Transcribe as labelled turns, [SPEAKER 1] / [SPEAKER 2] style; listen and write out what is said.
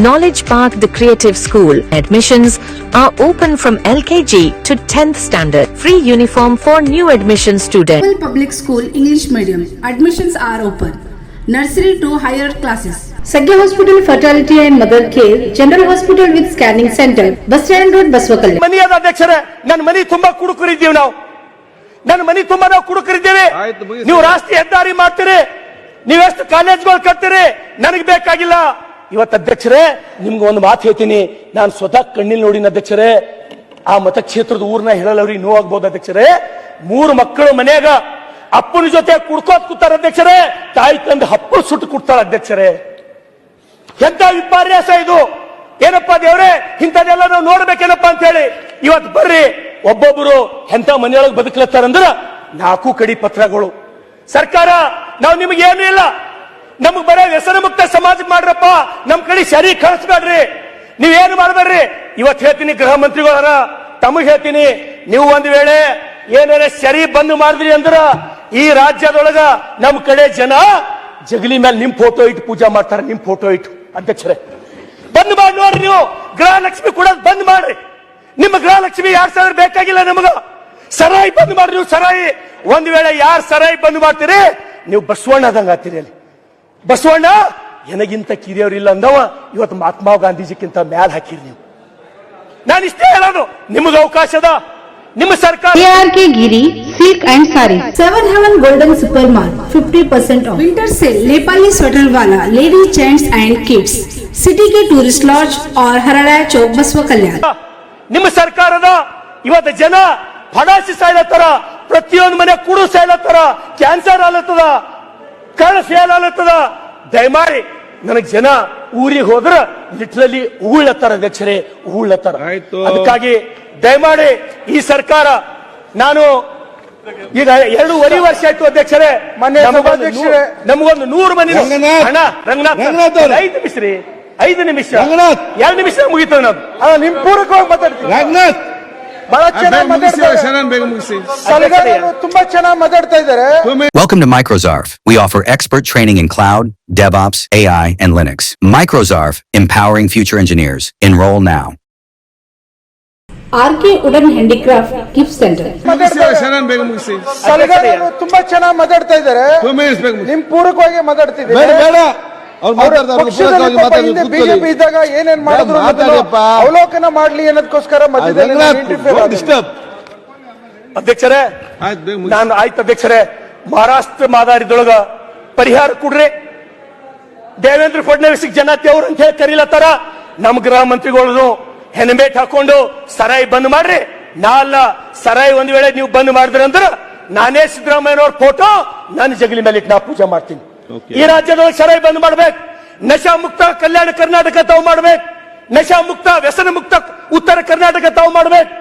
[SPEAKER 1] Knowledge Park, the creative school. Admissions are open from LKG to 10th standard. Free uniform for new admission students.
[SPEAKER 2] Public school English medium. Admissions are open. Nursery to higher classes.
[SPEAKER 3] Sagya Hospital Fertility and Mother Care. General Hospital with Scanning Center. Bus Stand Road, Baswakal.
[SPEAKER 4] ಮನೆಯಾದ ಅಧ್ಯಕ್ಷರೇ, ನನ್ನ ಮನೆ ತುಂಬಾ ಕುಡುಕರಿದ್ದೀವಿ ನಾವು. ನನ್ನ ಮನೆ ತುಂಬಾ ನಾವು ಕುಡುಕರಿದ್ದೇವೆ. ನೀವು ರಾಷ್ಟ್ರೀಯ ಹೆದ್ದಾರಿ ಮಾಡ್ತೀರಿ, ನೀವೆಷ್ಟು ಕಾಲೇಜ್ಗಳು ಕಟ್ತೀರಿ, ನನಗೆ ಬೇಕಾಗಿಲ್ಲ. ಇವತ್ತು ಅಧ್ಯಕ್ಷರೇ, ನಿಮ್ಗೆ ಒಂದು ಮಾತು ಹೇಳ್ತೀನಿ, ನಾನು ಸ್ವತಃ ಕಣ್ಣಿಲ್ ನೋಡಿನ ಅಧ್ಯಕ್ಷರೇ. ಆ ಮತಕ್ಷೇತ್ರದ ಊರ್ನ ಹೇಳಲ್ಲವ್ರಿಗೆ ನೋವಾಗ್ಬೋದು ಅಧ್ಯಕ್ಷರೇ. 3 ಮಕ್ಕಳು ಮನೆಯಾಗ ಅಪ್ಪನ ಜೊತೆ ಕುಡ್ಕೋತ್ ಕೂತಾರ ಅಧ್ಯಕ್ಷರೇ. ತಾಯಿ ತಂದು ಹಪ್ಪು ಸುಟ್ಟು ಕೊಡ್ತಾರ ಅಧ್ಯಕ್ಷರೇ. ಎಂತ ವಿಪರ್ಯಾಸ ಇದು! ಏನಪ್ಪಾ ದೇವ್ರೆ, ಇಂಥದೆಲ್ಲ ನಾವು ನೋಡ್ಬೇಕೇನಪ್ಪ ಅಂತ ಹೇಳಿ ಇವತ್ತು ಬರ್ರಿ, ಒಬ್ಬೊಬ್ಬರು ಎಂತ ಮನೆಯೊಳಗೆ ಬದುಕಲತ್ತಾರಂದ್ರ 4 ಕಡಿ ಪತ್ರಗಳು. ಸರ್ಕಾರ, ನಾವು ನಿಮ್ಗೆ ಏನು ಇಲ್ಲ, ನಮಗ್ ಬರೀ ವ್ಯಸನ ಮುಕ್ತ ಸಮಾಜ ಮಾಡ್ರಪ್ಪ, ನಮ್ ಕಡೆ ಸರಿ ಕಳಿಸ್ಬೇಡ್ರಿ, ನೀವೇನು ಮಾಡ್ಬೇಡ್ರಿ. ಇವತ್ತು ಹೇಳ್ತೀನಿ ಗೃಹ ಮಂತ್ರಿಗಳರ, ತಮಗ್ ಹೇಳ್ತೀನಿ, ನೀವು ಒಂದ್ ವೇಳೆ ಏನಾರ ಸರಿ ಬಂದ್ ಮಾಡಿದ್ರಿ ಅಂದ್ರ ಈ ರಾಜ್ಯದೊಳಗ ನಮ್ ಕಡೆ ಜನ ಜಗಲಿ ಮೇಲೆ ನಿಮ್ ಫೋಟೋ ಇಟ್ಟು ಪೂಜಾ ಮಾಡ್ತಾರೆ. ನಿಮ್ ಫೋಟೋ ಇಟ್ಟು ಅಧ್ಯಕ್ಷರೇ ಬಂದ್ ಮಾಡಿ ನೋಡ್ರಿ. ನೀವು ಗೃಹಲಕ್ಷ್ಮಿ ಕೊಡೋದು ಬಂದ್ ಮಾಡ್ರಿ. ನಿಮ್ಮ ಗೃಹಲಕ್ಷ್ಮಿ 2000 ಬೇಕಾಗಿಲ್ಲ ನಮಗ. ಸರಾಯಿ ಬಂದ್ ಮಾಡ್ರಿ. ನೀವು ಸರಾಯಿ ಒಂದ್ ವೇಳೆ ಯಾರು ಸರಾಯಿ ಬಂದ್ ಮಾಡ್ತೀರಿ, ನೀವು ಬಸವಣ್ಣ ಆದಂಗ ಆಗ್ತೀರಿ. ಅಲ್ಲಿ ಬಸವಣ್ಣ ನನಗಿಂತ ಕಿರಿಯವ್ರಿಲ್ಲ ಅಂದವ ಇವತ್ತು ಮಹಾತ್ಮ ಗಾಂಧೀಜಿಕ್ಕಿಂತ ಮ್ಯಾಲ ಹಾಕಿರಿ ನೀವು. ನಾನು ಇಷ್ಟೇ ಹೇಳೋದು, ನಿಮಗೆ ಅವಕಾಶದ ನಿಮ್ಮ ಸರ್ಕಾರ.
[SPEAKER 3] ARK Giri Silk and Sari.
[SPEAKER 2] 7 Heaven Golden Super Mall 50% off. Winter sale Nepali sweater wala lady gents and kids. City ke tourist lodge और हराड़ा चौक बसवा कल्याण.
[SPEAKER 4] ನಿಮ್ಮ ಸರ್ಕಾರದ ಇವತ್ತು ಜನ ಫಡಾಸಿ ಸಾಯ್ಲತ್ತಾರ, ಪ್ರತಿಯೊಂದು ಮನೆ ಕುಡು ಸಾಯ್ಲತ್ತಾರ, ಕ್ಯಾನ್ಸರ್ ಆಲತ್ತದ, ಕಳ್ಳ ಫೇಲ್ ಆಲತ್ತದ. ದಯಮಾಡಿ ನನಗೆ ಜನ ಊರಿಗೆ ಹೋದ್ರ ಲಿಟ್ರಲಿ ಉಗುಳತ್ತಾರ ಅಧ್ಯಕ್ಷರೇ, ಉಗುಳತ್ತಾರ. ಅದಕ್ಕಾಗಿ ದಯಮಾಡಿ ಈ ಸರ್ಕಾರ, ನಾನು ಈಗ 2.5 ವರ್ಷ ಆಯ್ತು ಅಧ್ಯಕ್ಷರೇ, ನಮಗೊಂದು 100 ಮನೆ ಹಣ ರಂಗನಾಥ್ 5 ನಿಮಿಷ ರೀ, 5 ನಿಮಿಷ 2 ನಿಮಿಷ ಮುಗಿತದ. ನಾವು ನಿಮ್ ಪೂರಕವಾಗಿ ಮಾತಾಡ್ತೀವಿ. ರಂಗನಾಥ್ ಬಹಳ ಚೆನ್ನಾಗಿ ಮಾತಾಡ್ತಾರೆ, ತುಂಬಾ ಚೆನ್ನಾಗಿ ಮಾತಾಡ್ತಾ ಇದ್ದಾರೆ.
[SPEAKER 5] Welcome to Microzarf. We offer expert training in cloud, DevOps, AI, and Linux. Microzarf, empowering future engineers. Enroll now.
[SPEAKER 3] RK Wooden Handicraft Gift Center.
[SPEAKER 4] ತುಂಬಾ ಚೆನ್ನಾಗಿ ಮಾತಾಡ್ತಾ ಇದ್ದಾರೆ, ನಿಮ್ ಪೂರಕವಾಗಿ ಮಾತಾಡ್ತಿದ್ದೀವಿ. ಬಿಜೆಪಿ ಇದ್ದಾಗ ಏನೇನ್ ಮಾಡಿದ್ರು ಅವಲೋಕನ ಮಾಡ್ಲಿ ಅನ್ನೋದಕ್ಕೋಸ್ಕರ ಅಧ್ಯಕ್ಷರೇ, ನಾನು ಆಯ್ತು ಅಧ್ಯಕ್ಷರೇ, ಮಹಾರಾಷ್ಟ್ರ ಮಾದಾರಿದೊಳಗ ಪರಿಹಾರ ಕೊಡ್ರಿ. ದೇವೇಂದ್ರ ಫಡ್ನವೀಸ್ ಜನ ದೇವ್ರು ಅಂತ ಹೇಳಿ ಕರೀಲತ್ತಾರ. ನಮ್ ಗೃಹ ಮಂತ್ರಿಗಳು ಹೆಲ್ಮೆಟ್ ಹಾಕೊಂಡು ಸರಾಯಿ ಬಂದ್ ಮಾಡ್ರಿ. ನಾಲ್ಲ ಸರಾಯಿ ಒಂದ್ ವೇಳೆ ನೀವು ಬಂದ್ ಮಾಡಿದ್ರಿ ಅಂದ್ರ ನಾನೇ ಸಿದ್ದರಾಮಯ್ಯನವ್ರ ಫೋಟೋ ನಾನು ಜಗಲಿ ಮೇಲೆ ನಾ ಪೂಜೆ ಮಾಡ್ತೀನಿ. ಈ ರಾಜ್ಯದೊಳಗೆ ಸರಾಯಿ ಬಂದ್ ಮಾಡ್ಬೇಕು. ನಶಾ ಮುಕ್ತ ಕಲ್ಯಾಣ ಕರ್ನಾಟಕ ತಾವು ಮಾಡ್ಬೇಕು. ನಶಾ ಮುಕ್ತ ವ್ಯಸನ ಮುಕ್ತ ಉತ್ತರ ಕರ್ನಾಟಕ ತಾವು ಮಾಡ್ಬೇಕು.